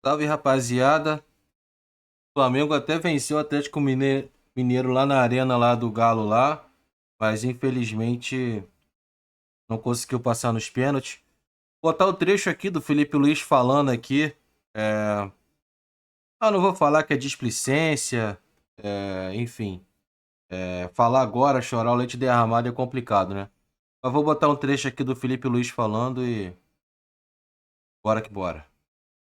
Salve, rapaziada. O Flamengo até venceu o Atlético Mineiro lá na arena lá do Galo lá, mas infelizmente não conseguiu passar nos pênaltis. Vou botar o trecho aqui do Felipe Luiz falando aqui. É... não vou falar que é displicência, enfim. Falar agora, chorar o leite derramado é complicado, né? Mas vou botar um trecho aqui do Felipe Luiz falando e bora que bora.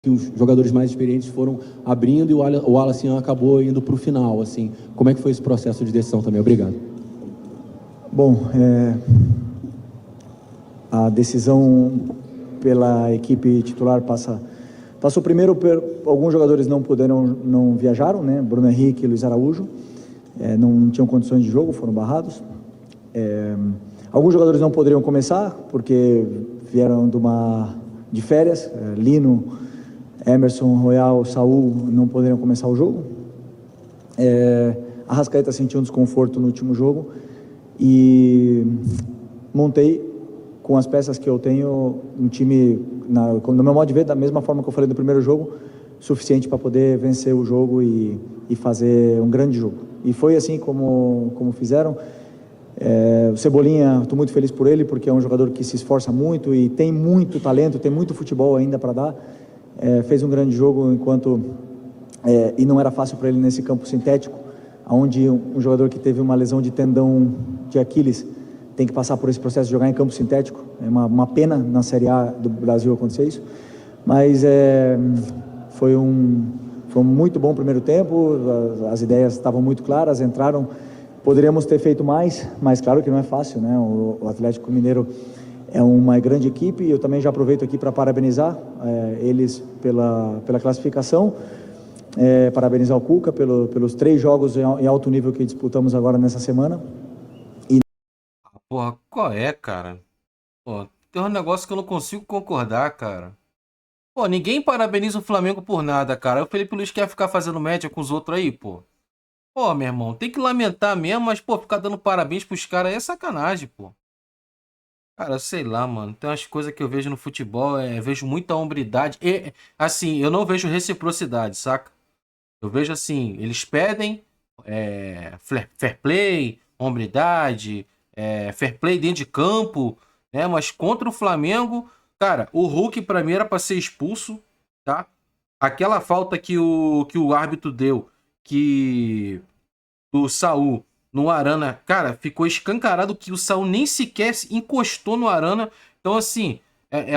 Que os jogadores mais experientes foram abrindo e o Wallace acabou indo para o final, assim. Como é que foi esse processo de decisão também? Obrigado. Bom, a decisão pela equipe titular passou primeiro alguns jogadores não viajaram, né? Bruno Henrique e Luiz Araújo não tinham condições de jogo, foram barrados. Alguns jogadores não poderiam começar porque vieram de férias. Lino, Emerson, Royal, Saul não poderiam começar o jogo. Arrascaeta sentiu um desconforto no último jogo e montei com as peças que eu tenho um time, no meu modo de ver, da mesma forma que eu falei no primeiro jogo, suficiente para poder vencer o jogo e fazer um grande jogo. E foi assim como fizeram. O Cebolinha, estou muito feliz por ele, porque é um jogador que se esforça muito e tem muito talento, tem muito futebol ainda para dar. Fez um grande jogo e não era fácil para ele nesse campo sintético, onde um jogador que teve uma lesão de tendão de Aquiles tem que passar por esse processo de jogar em campo sintético. É uma pena na Série A do Brasil acontecer isso, mas foi um muito bom primeiro tempo. As ideias estavam muito claras, entraram. Poderíamos ter feito mais, mas claro que não é fácil, né? O Atlético Mineiro é uma grande equipe e eu também já aproveito aqui para parabenizar eles pela classificação, parabenizar o Cuca pelos 3 jogos em alto nível que disputamos agora nessa semana. Porra, qual é, cara? Pô, tem um negócio que eu não consigo concordar, cara. Pô, ninguém parabeniza o Flamengo por nada, cara. O Felipe Luiz quer ficar fazendo média com os outros aí, pô. Pô, meu irmão, tem que lamentar mesmo, mas, pô, ficar dando parabéns pros caras aí é sacanagem, pô. Cara, sei lá, mano. Tem umas coisas que eu vejo no futebol, vejo muita hombridade. E, assim, eu não vejo reciprocidade, saca? Eu vejo assim, eles pedem fair play, hombridade, fair play dentro de campo, né? Mas contra o Flamengo, cara, o Hulk pra mim era pra ser expulso, tá? Aquela falta que o árbitro deu, que o Saul no Arana, cara, ficou escancarado que o Saul nem sequer encostou no Arana. Então, assim,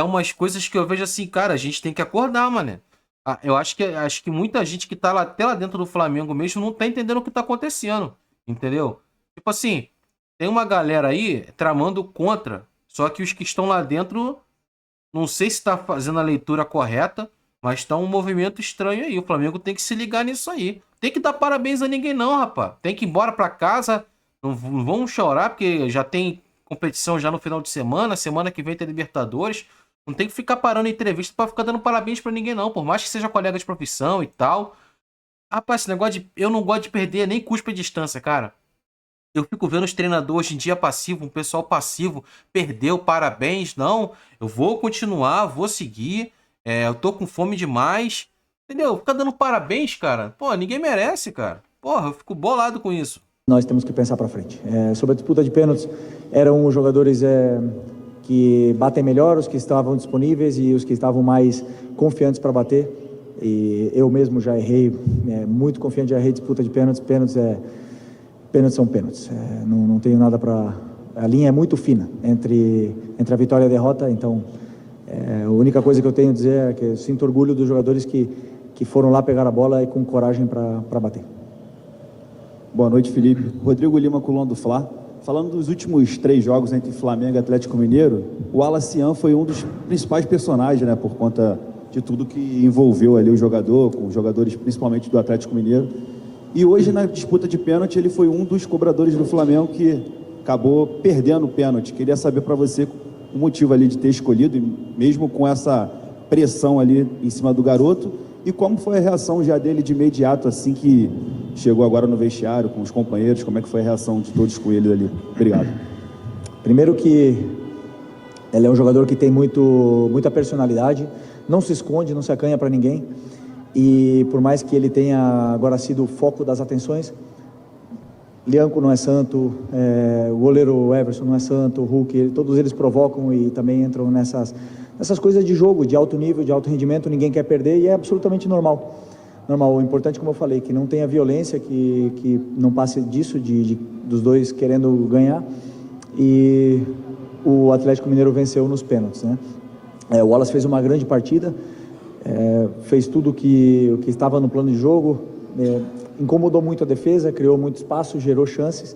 umas coisas que eu vejo assim, cara, a gente tem que acordar, mano. Eu acho que muita gente que tá até lá dentro do Flamengo mesmo não tá entendendo o que tá acontecendo, entendeu? Tipo assim, tem uma galera aí tramando contra, só que os que estão lá dentro, não sei se tá fazendo a leitura correta, mas tá um movimento estranho aí. O Flamengo tem que se ligar nisso aí. Tem que dar parabéns a ninguém não, rapaz. Tem que ir embora pra casa. Não vamos chorar, porque já tem competição já no final de semana. Semana que vem tem Libertadores. Não tem que ficar parando em entrevista pra ficar dando parabéns pra ninguém não. Por mais que seja colega de profissão e tal. Rapaz, esse negócio de... Eu não gosto de perder nem cuspe a distância, cara. Eu fico vendo os treinadores hoje em dia passivo, um pessoal passivo, perdeu, parabéns, não, eu vou continuar, vou seguir, eu tô com fome demais, entendeu? Fica dando parabéns, cara, pô, ninguém merece, cara, porra, eu fico bolado com isso. Nós temos que pensar para frente. Sobre a disputa de pênaltis, eram os jogadores que batem melhor, os que estavam disponíveis e os que estavam mais confiantes para bater. E eu mesmo já errei, muito confiante, já errei disputa de pênaltis. Pênaltis são pênaltis. Não tenho nada para... A linha é muito fina entre a vitória e a derrota, então a única coisa que eu tenho a dizer é que eu sinto orgulho dos jogadores que foram lá pegar a bola e com coragem para bater. Boa noite, Felipe. Rodrigo Lima, Coluna do Fla. Falando dos últimos 3 jogos entre Flamengo e Atlético Mineiro, o Wallace foi um dos principais personagens, né, por conta de tudo que envolveu ali o jogador, com os jogadores principalmente do Atlético Mineiro. E hoje, na disputa de pênalti, ele foi um dos cobradores do Flamengo que acabou perdendo o pênalti. Queria saber para você o motivo ali de ter escolhido, mesmo com essa pressão ali em cima do garoto, e como foi a reação já dele de imediato, assim que chegou agora no vestiário com os companheiros, como é que foi a reação de todos com ele ali? Obrigado. Primeiro que ele é um jogador que tem muita personalidade, não se esconde, não se acanha para ninguém. e por mais que ele tenha agora sido o foco das atenções, Lianco não é santo, o goleiro Everson não é santo, o Hulk, todos eles provocam e também entram nessas coisas de jogo, de alto nível, de alto rendimento, ninguém quer perder e é absolutamente normal. O importante, como eu falei, que não tenha violência, que não passe disso, dos dois querendo ganhar, e o Atlético Mineiro venceu nos pênaltis, né? O Wallace fez uma grande partida, fez tudo o que estava no plano de jogo, incomodou muito a defesa, criou muito espaço, gerou chances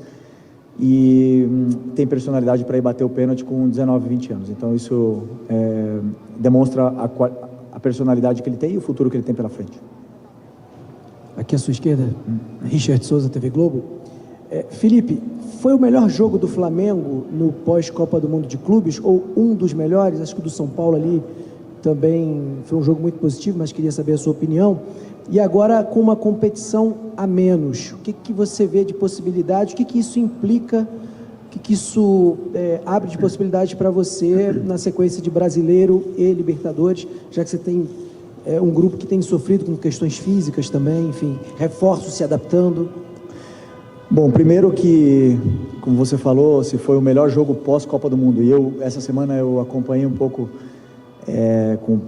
e tem personalidade para ir bater o pênalti com 19, 20 anos. Então isso demonstra a personalidade que ele tem e o futuro que ele tem pela frente. Aqui à sua esquerda, Richard Souza, TV Globo. Felipe, foi o melhor jogo do Flamengo no pós-Copa do Mundo de Clubes ou um dos melhores? Acho que o do São Paulo ali também foi um jogo muito positivo, mas queria saber a sua opinião. E agora, com uma competição a menos, o que você vê de possibilidade? O que isso implica? O que isso abre de possibilidade para você na sequência de Brasileiro e Libertadores, já que você tem um grupo que tem sofrido com questões físicas também, enfim, reforços se adaptando? Bom, primeiro que, como você falou, se foi o melhor jogo pós-Copa do Mundo, e essa semana eu acompanhei um pouco,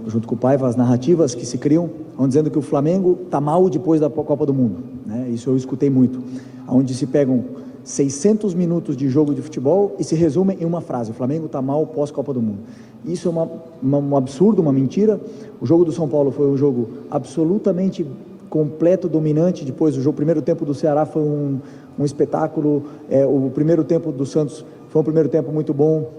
junto com o Paiva, as narrativas que se criam, dizendo que o Flamengo está mal depois da Copa do Mundo, né? Isso eu escutei muito, onde se pegam 600 minutos de jogo de futebol e se resumem em uma frase: o Flamengo está mal pós-Copa do Mundo. Isso é um absurdo, uma mentira. O jogo do São Paulo foi um jogo absolutamente completo, dominante. Depois o primeiro tempo do Ceará foi um espetáculo, o primeiro tempo do Santos foi um primeiro tempo muito bom.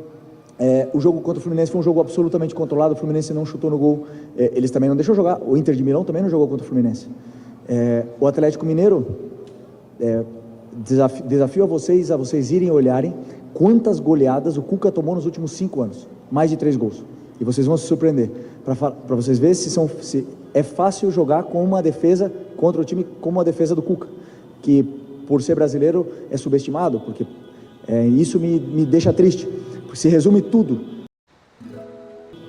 O jogo contra o Fluminense foi um jogo absolutamente controlado, o Fluminense não chutou no gol, eles também não deixou jogar, o Inter de Milão também não jogou contra o Fluminense. O Atlético Mineiro, desafio a vocês irem olharem quantas goleadas o Cuca tomou nos últimos 5 anos, mais de 3 gols, e vocês vão se surpreender, para vocês verem se é fácil jogar com uma defesa contra o time como a defesa do Cuca, que por ser brasileiro é subestimado, porque isso me deixa triste, porque se resume tudo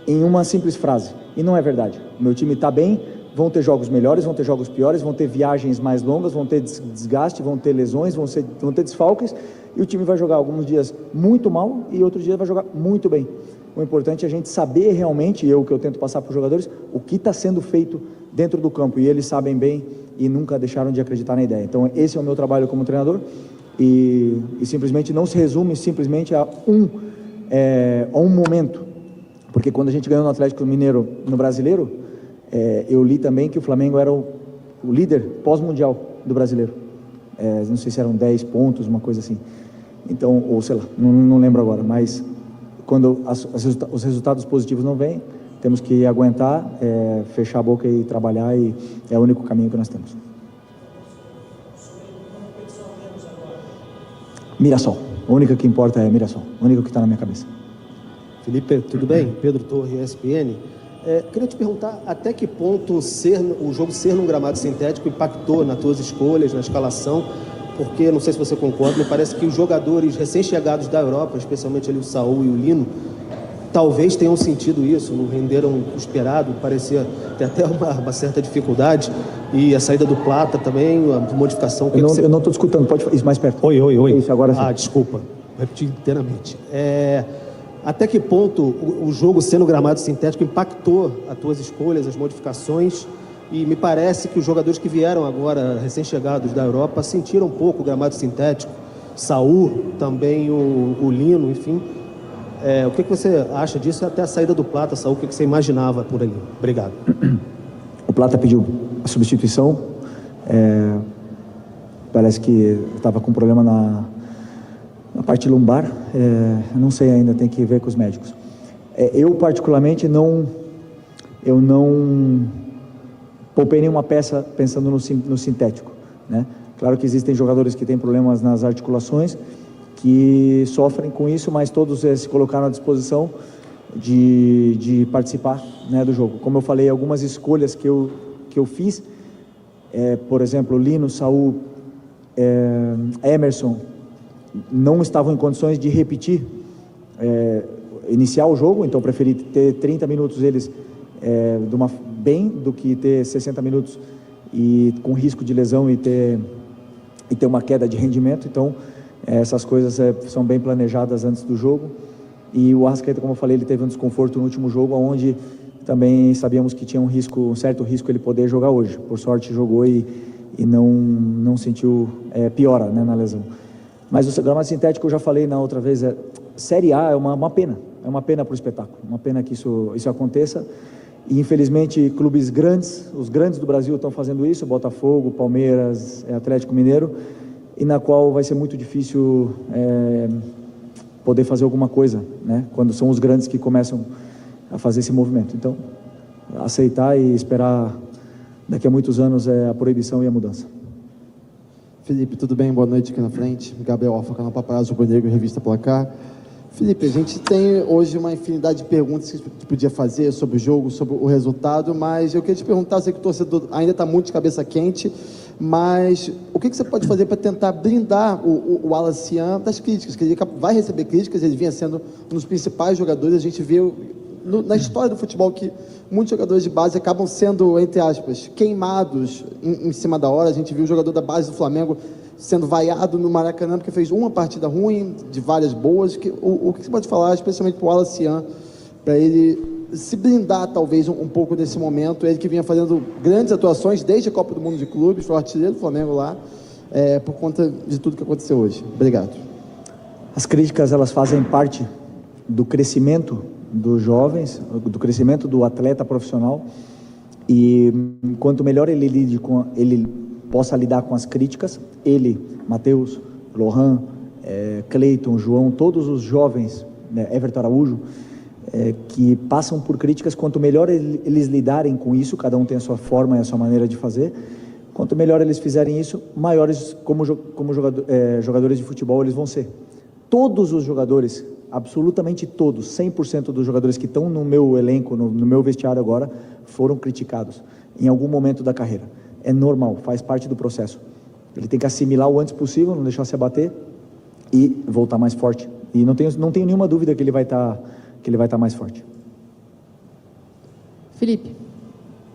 em uma simples frase, e não é verdade. O meu time está bem, vão ter jogos melhores, vão ter jogos piores, vão ter viagens mais longas, vão ter desgaste, vão ter lesões, vão ter desfalques, e o time vai jogar alguns dias muito mal e outros dias vai jogar muito bem. O importante é a gente saber realmente, que eu tento passar para os jogadores, o que está sendo feito dentro do campo, e eles sabem bem e nunca deixaram de acreditar na ideia. Então esse é o meu trabalho como treinador, e simplesmente não se resume simplesmente a um momento, porque quando a gente ganhou no Atlético Mineiro no Brasileiro, eu li também que o Flamengo era o líder pós-mundial do Brasileiro, não sei se eram 10 pontos, uma coisa assim, então, ou sei lá, não lembro agora, mas quando os resultados positivos não vêm, temos que aguentar, fechar a boca e trabalhar, e é o único caminho que nós temos. Mirassol, a única que importa é Mirassol, a única que está na minha cabeça. Felipe, tudo bem? Pedro Torre, ESPN. Queria te perguntar até que ponto o jogo ser num gramado sintético impactou nas tuas escolhas, na escalação, porque, não sei se você concorda, me parece que os jogadores recém-chegados da Europa, especialmente ali o Saúl e o Lino, talvez tenham sentido isso, não renderam o esperado, parecia ter até uma certa dificuldade, e a saída do Plata também, a modificação... Eu não estou escutando, pode falar isso mais perto. Oi. Isso, agora sim. Desculpa, vou repetir inteiramente. Até que ponto o jogo sendo gramado sintético impactou as tuas escolhas, as modificações, e me parece que os jogadores que vieram agora, recém-chegados da Europa, sentiram um pouco o gramado sintético, Saúl, também o Lino, enfim. O que você acha disso, até a saída do Plata, Saúl, o que você imaginava por ali? Obrigado. O Plata pediu a substituição, parece que estava com problema na parte lumbar, não sei ainda, tem que ver com os médicos. Eu particularmente não poupei nenhuma peça pensando no sintético, né? Claro que existem jogadores que têm problemas nas articulações, que sofrem com isso, mas todos se colocaram à disposição de participar, né, do jogo. Como eu falei, algumas escolhas que eu fiz, por exemplo, Lino, Saúl, Emerson, não estavam em condições de repetir, iniciar o jogo, então preferi ter 30 minutos eles bem do que ter 60 minutos e com risco de lesão e ter uma queda de rendimento. Então, essas coisas são bem planejadas antes do jogo. E o Arrascaeta, como eu falei, ele teve um desconforto no último jogo, onde também sabíamos que tinha um certo risco ele poder jogar hoje. Por sorte, jogou e não sentiu piora, né, na lesão. Mas o gramado sintético, eu já falei na outra vez, Série A é uma pena. É uma pena para o espetáculo. Uma pena que isso aconteça. E, infelizmente, clubes grandes, os grandes do Brasil estão fazendo isso, Botafogo, Palmeiras, Atlético Mineiro, e na qual vai ser muito difícil poder fazer alguma coisa, né? Quando são os grandes que começam a fazer esse movimento. Então, aceitar e esperar daqui a muitos anos a proibição e a mudança. Felipe, tudo bem? Boa noite aqui na frente. Gabriel Alfa, canal Paparazzo, Rubro Negro, Revista Placar. Felipe, a gente tem hoje uma infinidade de perguntas que a gente podia fazer sobre o jogo, sobre o resultado, mas eu queria te perguntar, eu sei que o torcedor ainda está muito de cabeça quente, mas o que você pode fazer para tentar blindar o Wallace Sian das críticas? Que ele vai receber críticas, ele vinha sendo um dos principais jogadores, a gente viu na história do futebol que muitos jogadores de base acabam sendo, entre aspas, queimados em cima da hora. A gente viu o jogador da base do Flamengo sendo vaiado no Maracanã porque fez uma partida ruim, de várias boas. O que você pode falar, especialmente para o Wallace Sian, para ele se blindar talvez um pouco desse momento, ele que vinha fazendo grandes atuações desde a Copa do Mundo de Clubes, foi o artilheiro do Flamengo lá, por conta de tudo que aconteceu hoje. Obrigado. As críticas, elas fazem parte do crescimento dos jovens, do crescimento do atleta profissional, e quanto melhor ele possa lidar com as críticas, Matheus, Lohan, Cleiton, João, todos os jovens, né, Everton Araújo, que passam por críticas, quanto melhor eles lidarem com isso, cada um tem a sua forma e a sua maneira de fazer, quanto melhor eles fizerem isso, maiores como jogadores de futebol eles vão ser. Todos os jogadores, absolutamente todos, 100% dos jogadores que estão no meu elenco, no meu vestiário agora, foram criticados em algum momento da carreira. É normal, faz parte do processo. Ele tem que assimilar o antes possível, não deixar se abater e voltar mais forte. E não tenho nenhuma dúvida que ele vai estar mais forte. Felipe,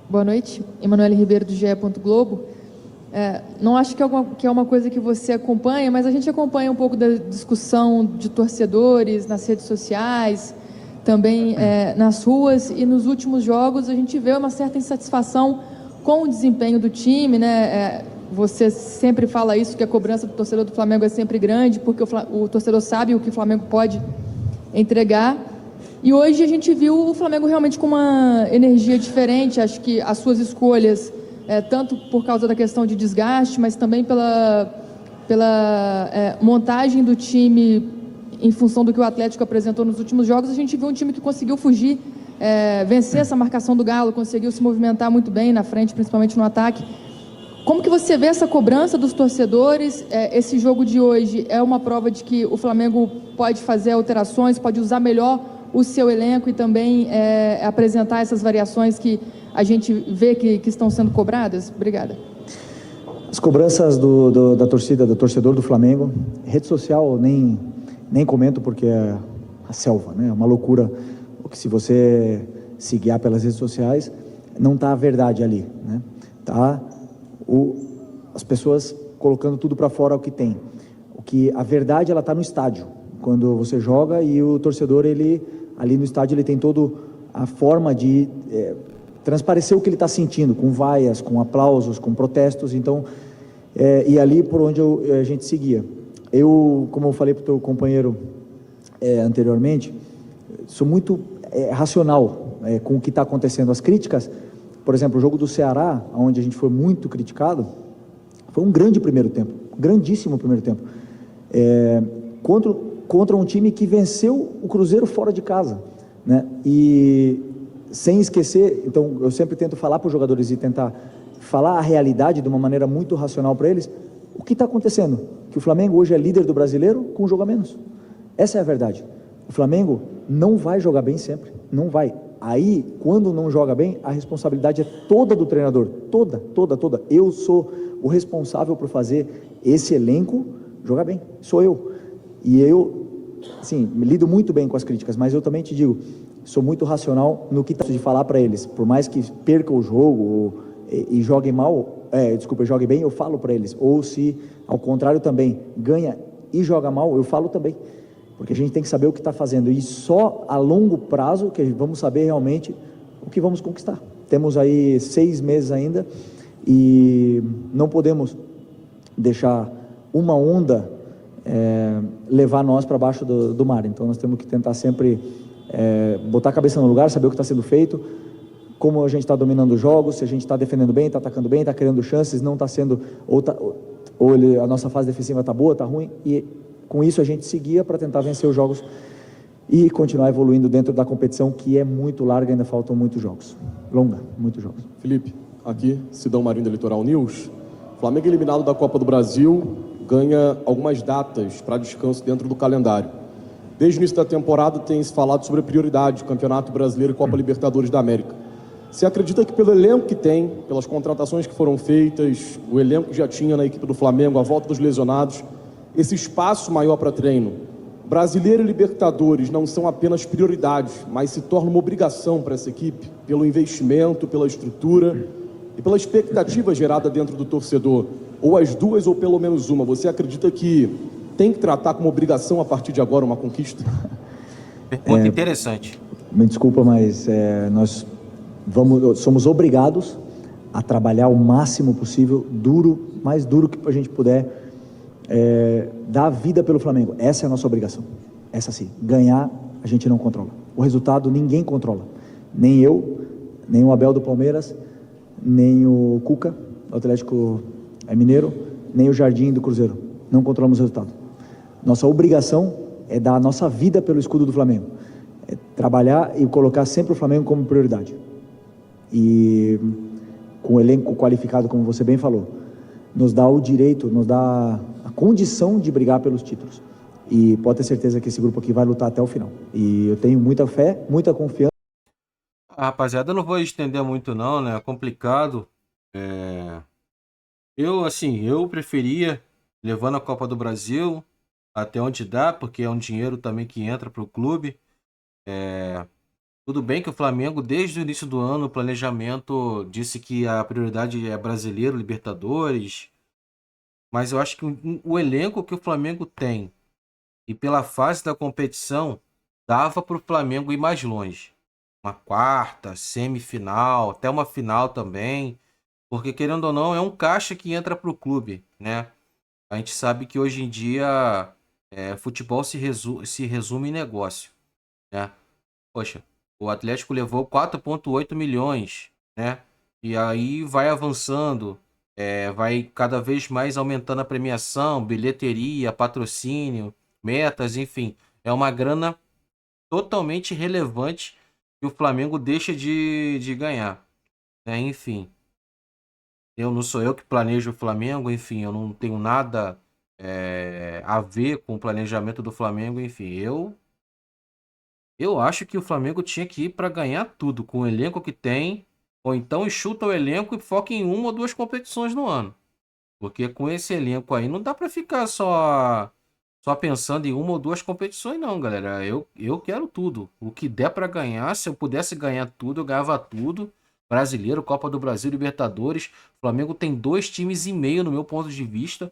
boa noite. Emanuele Ribeiro, do GE. Globo. Não acho que é uma coisa que você acompanha, mas a gente acompanha um pouco da discussão de torcedores nas redes sociais, também nas ruas, e nos últimos jogos a gente vê uma certa insatisfação com o desempenho do time, né? Você sempre fala isso, que a cobrança do torcedor do Flamengo é sempre grande, porque o torcedor sabe o que o Flamengo pode entregar. E hoje a gente viu o Flamengo realmente com uma energia diferente. Acho que as suas escolhas, tanto por causa da questão de desgaste, mas também pela montagem do time em função do que o Atlético apresentou nos últimos jogos, a gente viu um time que conseguiu fugir, vencer essa marcação do Galo, conseguiu se movimentar muito bem na frente, principalmente no ataque. Como que você vê essa cobrança dos torcedores? Esse jogo de hoje é uma prova de que o Flamengo pode fazer alterações, pode usar melhor o seu elenco e também apresentar essas variações que a gente vê que estão sendo cobradas? Obrigada. As cobranças da torcida, do torcedor do Flamengo, rede social nem comento, porque é a selva, né? É uma loucura. Porque se você se guiar pelas redes sociais, não está a verdade ali, né? Tá as pessoas colocando tudo para fora o que tem. A verdade, ela está no estádio, quando você joga, e o torcedor, ali no estádio, ele tem toda a forma de transparecer o que ele está sentindo, com vaias, com aplausos, com protestos. Então, e ali por onde a gente seguia. Como eu falei para o teu companheiro anteriormente, sou muito racional com o que está acontecendo. As críticas, por exemplo, o jogo do Ceará, onde a gente foi muito criticado, foi um grande primeiro tempo, grandíssimo primeiro tempo, contra um time que venceu o Cruzeiro fora de casa, né? E sem esquecer, então eu sempre tento falar para os jogadores e tentar falar a realidade de uma maneira muito racional para eles. O que está acontecendo? Que o Flamengo hoje é líder do Brasileiro com um jogo a menos. Essa é a verdade. O Flamengo não vai jogar bem sempre, não vai. Aí, quando não joga bem, a responsabilidade é toda do treinador, toda. Eu sou o responsável por fazer esse elenco jogar bem, sou eu. E eu, sim, lido muito bem com as críticas, mas eu também te digo, sou muito racional no que de falar para eles. Por mais que perca o jogo e jogue mal, jogue bem, eu falo para eles. Ou se, ao contrário também, ganha e joga mal, eu falo também. Porque a gente tem que saber o que está fazendo. E só a longo prazo que vamos saber realmente o que vamos conquistar. Temos aí 6 meses ainda e não podemos deixar uma onda levar nós para baixo do mar. Então nós temos que tentar sempre botar a cabeça no lugar, saber o que está sendo feito, como a gente está dominando os jogos, se a gente está defendendo bem, está atacando bem, está criando chances, não está sendo, a nossa fase defensiva está boa, está ruim, e com isso a gente seguia para tentar vencer os jogos e continuar evoluindo dentro da competição, que é muito larga, ainda faltam muitos jogos, muitos jogos. Felipe, aqui, Sidão Marinho da Litoral News. Flamengo eliminado da Copa do Brasil ganha algumas datas para descanso dentro do calendário. Desde o início da temporada tem se falado sobre a prioridade, Campeonato Brasileiro e Copa Libertadores da América. Você acredita que pelo elenco que tem, pelas contratações que foram feitas, o elenco que já tinha na equipe do Flamengo, a volta dos lesionados, esse espaço maior para treino, Brasileiro e Libertadores não são apenas prioridades, mas se torna uma obrigação para essa equipe, pelo investimento, pela estrutura e pela expectativa gerada dentro do torcedor, ou as duas ou pelo menos uma? Você acredita que tem que tratar como obrigação a partir de agora uma conquista? Pergunta interessante. Me desculpa, mas nós somos obrigados a trabalhar o máximo possível, mais duro que a gente puder, dar vida pelo Flamengo. Essa é a nossa obrigação. Essa sim. Ganhar a gente não controla. O resultado ninguém controla. Nem eu, nem o Abel do Palmeiras, nem o Cuca do Atlético Mineiro, nem o Jardim do Cruzeiro. Não controlamos o resultado. Nossa obrigação é dar a nossa vida pelo escudo do Flamengo. É trabalhar e colocar sempre o Flamengo como prioridade. E com o elenco qualificado, como você bem falou, nos dá o direito, nos dá a condição de brigar pelos títulos. E pode ter certeza que esse grupo aqui vai lutar até o final. E eu tenho muita fé, muita confiança. Rapaziada, eu não vou estender muito não, né? É complicado. Eu preferia levando a Copa do Brasil até onde dá, porque é um dinheiro também que entra para o clube. Tudo bem que o Flamengo, desde o início do ano, o planejamento disse que a prioridade é Brasileiro, Libertadores, mas eu acho que o elenco que o Flamengo tem e pela fase da competição dava para o Flamengo ir mais longe. Uma quarta, semifinal, até uma final também, porque querendo ou não é um caixa que entra para o clube, né? A gente sabe que hoje em dia futebol se resume em negócio, né? Poxa, o Atlético levou 4,8 milhões, né? E aí vai avançando, vai cada vez mais aumentando a premiação, bilheteria, patrocínio, metas, enfim. É uma grana totalmente relevante que o Flamengo deixa de ganhar, né? Enfim, não sou eu que planejo o Flamengo, enfim, eu não tenho nada a ver com o planejamento do Flamengo, enfim, eu acho que o Flamengo tinha que ir para ganhar tudo com o elenco que tem, ou então enxuta o elenco e foca em uma ou duas competições no ano. Porque com esse elenco aí não dá para ficar só pensando em uma ou duas competições não, galera. Eu quero tudo. O que der para ganhar, se eu pudesse ganhar tudo, eu ganhava tudo. Brasileiro, Copa do Brasil, Libertadores. O Flamengo tem 2,5 times no meu ponto de vista,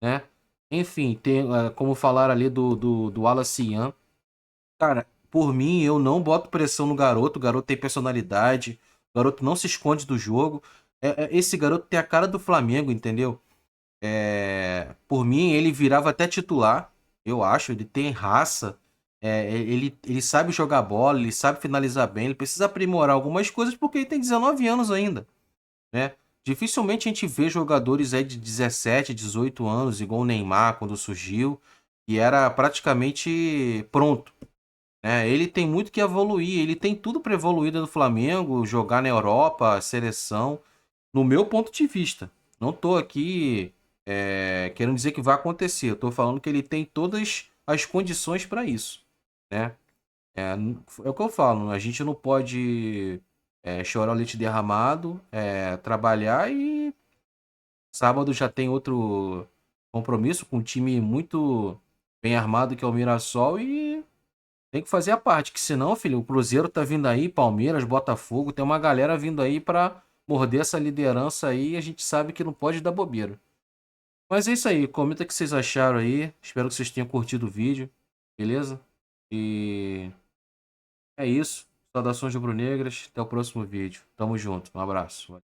né? Enfim, tem, como falaram ali do Wallace Ian. Cara, por mim, eu não boto pressão no garoto. O garoto tem personalidade. O garoto não se esconde do jogo. Esse garoto tem a cara do Flamengo, entendeu? Por mim, ele virava até titular. Eu acho. Ele tem raça. Ele sabe jogar bola. Ele sabe finalizar bem. Ele precisa aprimorar algumas coisas porque ele tem 19 anos ainda, né? Dificilmente a gente vê jogadores aí de 17, 18 anos, igual o Neymar quando surgiu, e era praticamente pronto, né? Ele tem muito que evoluir, ele tem tudo para evoluir no Flamengo, jogar na Europa, seleção, no meu ponto de vista. Não tô aqui querendo dizer que vai acontecer, eu tô falando que ele tem todas as condições para isso, né? É o que eu falo, a gente não pode chorar o leite derramado, trabalhar e sábado já tem outro compromisso com um time muito bem armado que é o Mirassol e Tem que fazer a parte, que senão, filho, o Cruzeiro tá vindo aí, Palmeiras, Botafogo, tem uma galera vindo aí pra morder essa liderança aí e a gente sabe que não pode dar bobeira. Mas é isso aí, comenta o que vocês acharam aí. Espero que vocês tenham curtido o vídeo, beleza? E é isso. Saudações rubro-negras. Até o próximo vídeo. Tamo junto. Um abraço.